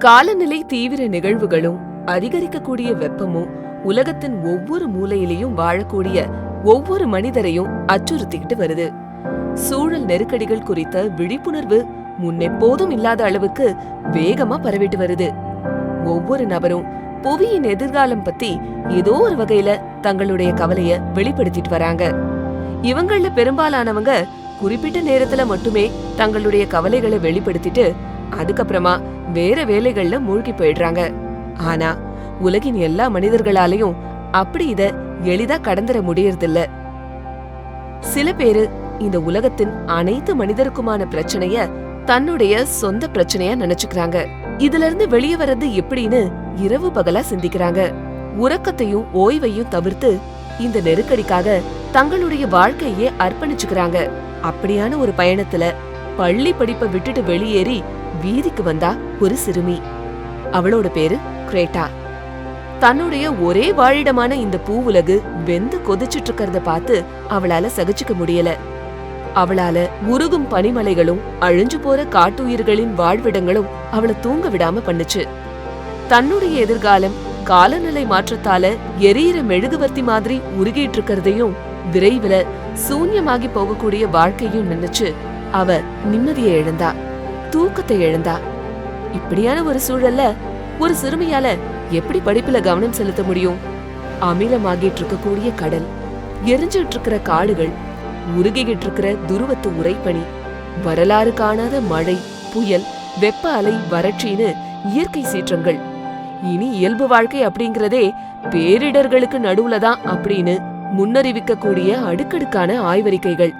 காலநிலை தீவிர நிகழ்வுகளும் அதிகரிக்கக்கூடிய வெப்பமும் உலகத்தின் ஒவ்வொரு மூலையிலையும் வாழக்கூடிய ஒவ்வொரு மனிதரையும் அச்சுறுத்திக்கிட்டு வருது. சூழல் நெருக்கடிகள் குறித்த விழிப்புணர்வு முன்னெப்போதும் இல்லாத அளவுக்கு வேகமா பரவிட்டு வருது. ஒவ்வொரு நபரும் புவியின் எதிர்காலம் பத்தி ஏதோ ஒரு வகையில தங்களுடைய கவலைய வெளிப்படுத்திட்டு வராங்க. இவங்கள பெரும்பாலானவங்க குறிப்பிட்ட நேரத்துல மட்டுமே தங்களுடைய கவலைகளை வெளிப்படுத்திட்டு அதுக்கப்புறமா வேற வேலைகள்ல மூழ்கி போயிடுறாங்க. ஆனா உலகின் எல்லா மனிதர்களாலையும் அப்படி இத எளிதா கடந்துட முடியறதில்ல. சில பேரு இந்த உலகத்தின் அனைத்து மனிதருக்குமான பிரச்சனைய தன்னுடைய சொந்த பிரச்சனையா நினைச்சுக்கிறாங்க. இதுல இருந்து வெளியே வர்றது எப்படின்னு இரவு பகலா சிந்திக்கிறாங்க. உறக்கத்தையும் ஓய்வையும் தவிர்த்து இந்த நெருக்கடிக்காக தங்களுடைய வாழ்க்கையே அர்ப்பணிச்சுக்கிறாங்க. அப்படியான ஒரு பயணத்துல பள்ளி படிப்பை விட்டுட்டு வெளியேறி வீதிக்கு வந்தா ஒரு சிறுமி. அவளோட பேரு கிரேட்டா. தன்னுடைய ஒரே வாழிடமான இந்த பூவுலகு வெந்து கொதிச்சிட்டு இருக்கிறத பார்த்து அவளால சகிச்சுக்க முடியல. அவளால உருகும் பனிமலைகளும் அழிஞ்சு போற காட்டுயிர்களின் வாழ்விடங்களும் அவளை தூங்க விடாம பண்ணுச்சு. தன்னுடைய எதிர்காலம் காலநிலை மாற்றத்தால எரியிற மெழுகுவர்த்தி மாதிரி உருகிட்டு இருக்கிறதையும் விரைவில் சூன்யமாகி போகக்கூடிய வாழ்க்கையும் நினைச்சு அவ நிம்மதியை இழந்தா, தூக்கத்தை இழந்தா. இப்படியான ஒரு சூழல்ல ஒரு சிறுமியால எப்படி படிப்புல கவனம் செலுத்த முடியும்? அமிலமாகிட்டு இருக்கக்கூடிய கடல், எரிஞ்சிட்டு இருக்கிற காடுகள், உருகிட்டு இருக்கிற துருவத்து உறைபனி, வரலாறு காணாத மழை, புயல், வெப்ப அலை, வறட்சின்னு இயற்கை சீற்றங்கள். இனி இயல்பு வாழ்க்கை அப்படிங்கறதே பேரிடர்களுக்கு நடுவுலதான் அப்படின்னு முன்னறிவிக்க கூடிய அடுக்கடுக்கான ஆய்வறிக்கைகள்.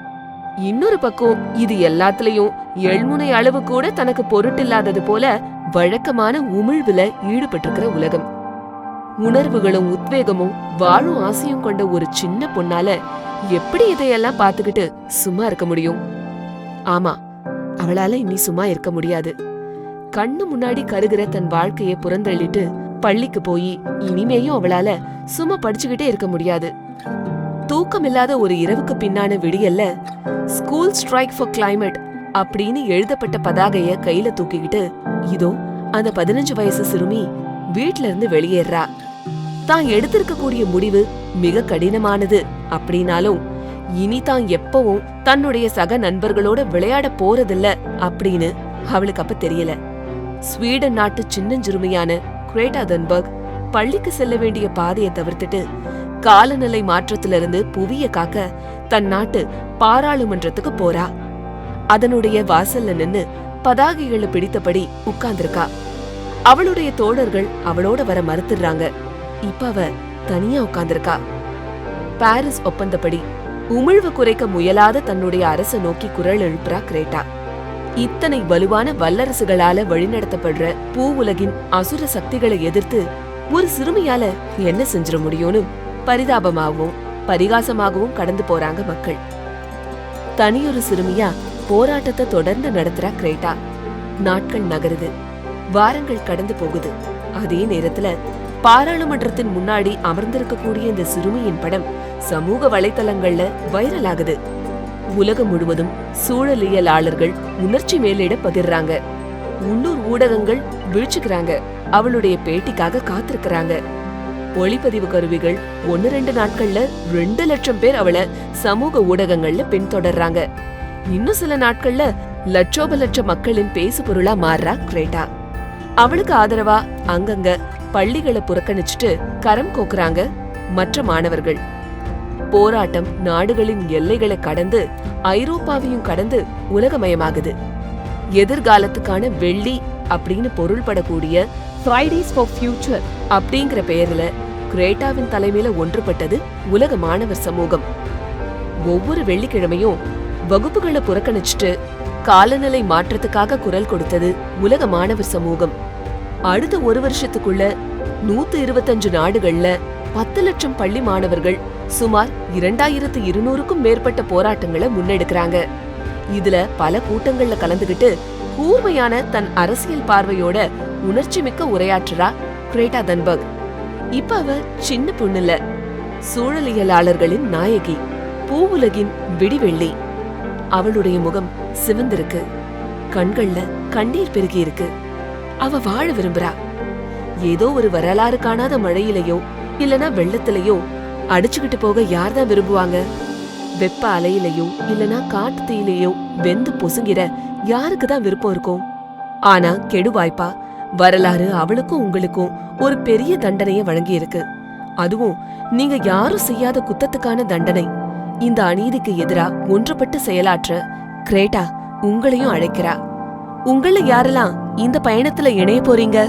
இன்னொரு பக்கம் இது எல்லாத்துலயும் எள்முனை அளவு கூட தனக்கு பொருட்டில்லாதது போல வழக்கமான உமிழ்வுல ஈடுபட்டிருக்கிற உலகம். உணர்வுகளும் உத்வேகமும் வாழும் ஆசையும் கொண்ட ஒரு சின்ன பொண்ணால எப்படி இதையெல்லாம் பாத்துக்கிட்டு சும்மா இருக்க முடியும்? ஆமா, அவளால இனி சும்மா இருக்க முடியாது. கண்ணு முன்னாடி கருகிற தன் வாழ்க்கைய புறந்தள்ளிட்டு பள்ளிக்கு போய் இனிமேயும் அவளால சும்மா படிச்சுக்கிட்டே இருக்க முடியாது. தூக்கமில்லாத ஒரு இரவுக்கு பின்னான விடியல்ல ஸ்கூல் ஸ்ட்ரைக் ஃபார் கிளைமேட் அப்படின்னு எழுதப்பட்ட பதாகைய கையில தூக்கிக்கிட்டு இதோ அந்த 15 வயசு சிறுமி வீட்ல இருந்து வெளியேறா. தான் எடுத்திருக்கக்கூடிய முடிவு மிக கடினமானது அப்படின்னாலும் இனி தான் எப்பவும் தன்னுடைய சக நண்பர்களோட விளையாட போறதில்ல அப்படின்னு அவளுக்கு அப்ப தெரியல. ஸ்வீடன் நாட்டு சின்னஞ்சிறுமியான கிரேட்டா தன்பர்க் பள்ளிக்கு செல்ல வேண்டிய பாதையை தவிர்த்துட்டு காலநிலை மாற்றத்திலிருந்து புவிய காக்க தன் நாட்டு பாராளுமன்றத்துக்கு போறா. அதனுடைய வாசல்ல நின்னு பதாகைகளை பிடித்தபடி உட்கார்ந்திருக்கா. அவளுடைய தோழர்கள் அவளோட வர மறுத்துறாங்க. இப்ப அவ தனியா உட்கார்ந்திருக்கா. பாரிஸ் ஒப்பந்தப்படி உமிழ்வு குறைக்க முயலாத தன்னுடைய அரச நோக்கி குரல் எழுப்புறா கிரேட்டா. இத்தனை வலுவான வல்லரசுகளால வழிநடத்தப்படுற பூ உலகின் அசுர சக்திகளை எதிர்த்து ஒரு சிறுமியால என்ன செஞ்சிட முடியும்னு பரிதாபமாகவும் பரிகாசமாகவும் கடந்து போறாங்க மக்கள். தனியொரு சிறுமியா போராட்டத்தை தொடர்ந்து நடத்துறா கிரேட்டா. நாட்கள் நகருது, வாரங்கள் கடந்து போகுது. அதே நேரத்துல பாராளுமன்றத்தின் முன்னாடி அமர்ந்திருக்கக்கூடிய இந்த சிறுமியின் படம் சமூக வலைத்தளங்கள்ல வைரல் ஆகுது. உலகம் முழுவதும் சூழலியலாளர்கள் உணர்ச்சி மேலிட பகிர்றாங்க. உள்ளூர் ஊடகங்கள் வீழ்ச்சிக்கிறாங்க. அவளுடைய பேட்டிக்காக காத்திருக்கிறாங்க. ஒளிப்பதிவு கருவிகள் 1-2 நாட்கள்ல 2 லட்சம் பேர் அவளை சமூக ஊடகங்கள்ல பின்தொடர்றாங்க. இன்னும் சில நாட்கள்ல லட்சோப லட்ச மக்களின் பேசு பொருளா மாறுறா கிரேட்டா. அவளுக்கு ஆதரவா அங்கங்க பள்ளிகளை புறக்கணிச்சுட்டு கரம் கோக்குறாங்க மற்ற மாணவர்கள். போராட்டம் நாடுகளின் எல்லைகளை கடந்து ஐரோப்பாவையும் கடந்து உலகமயமாகுது. எதிர்காலத்துக்கான வெள்ளி அப்படின்னு பொருள்படக்கூடிய ஃப்ரைடேஸ் ஃபார் ஃபியூச்சர் அப்படிங்கிற பெயர்ல கிரேட்டாவின் தலைமையில ஒன்றுபட்டது உலக மாணவர் சமூகம். ஒவ்வொரு வெள்ளிக்கிழமையும் வகுப்புகளை புறக்கணிச்சுட்டு காலநிலை மாற்றத்துக்காக குரல் கொடுத்தது உலக மாணவர் சமூகம். அடுத்த ஒரு வருஷத்துக்குள்ள 125 நாடுகள்ல 10 லட்சம் பள்ளி மாணவர்கள் சுமார் 2200க்கும் மேற்பட்ட போராட்டங்களை முன்னெடுக்கிறாங்க. இதுல பல கூட்டங்கள்ல கலந்துகிட்டு கூர்மையான தன் அரசியல் பார்வையோட உணர்ச்சி மிக்க உரையாற்றுறா கிரேட்டா தன்பர்க். இப்ப அவ சின்ன பொண்ணுல, சூழலியலாளர்களின் நாயகி, பூவுலகின் விடிவெள்ளி. அவளுடைய முகம் சிவந்திருக்கு, கண்கள்ல கண்ணீர் பெருகி இருக்கு. அவ வாழ விரும்புறா. ஏதோ ஒரு வரலாறு காணாத மழையிலயோ இல்லனா வெள்ளத்திலயோ அடிச்சுக்கிட்டு போக யார்தான் விரும்புவாங்க? வெப்ப அலையிலயோ இல்லனா காட்டு தீயிலையோ வெந்து பொசுங்கிற யாருக்குதான் விருப்பம் இருக்கும்? ஆனா கெடுவாய்ப்பா வரலாறு அவளுக்கும் உங்களுக்கும் ஒரு பெரிய தண்டனைய வழங்கி இருக்கு. அதுவும் நீங்க யாரும் செய்யாத குத்தத்துக்கான தண்டனை. இந்த அநீதிக்கு எதிரா ஒன்றுபட்டு செயலாற்ற கிரேட்டா உங்களையும் அழைக்கிறா. உங்கள யாரெல்லாம் இந்த பயணத்துல இணைய போறீங்க?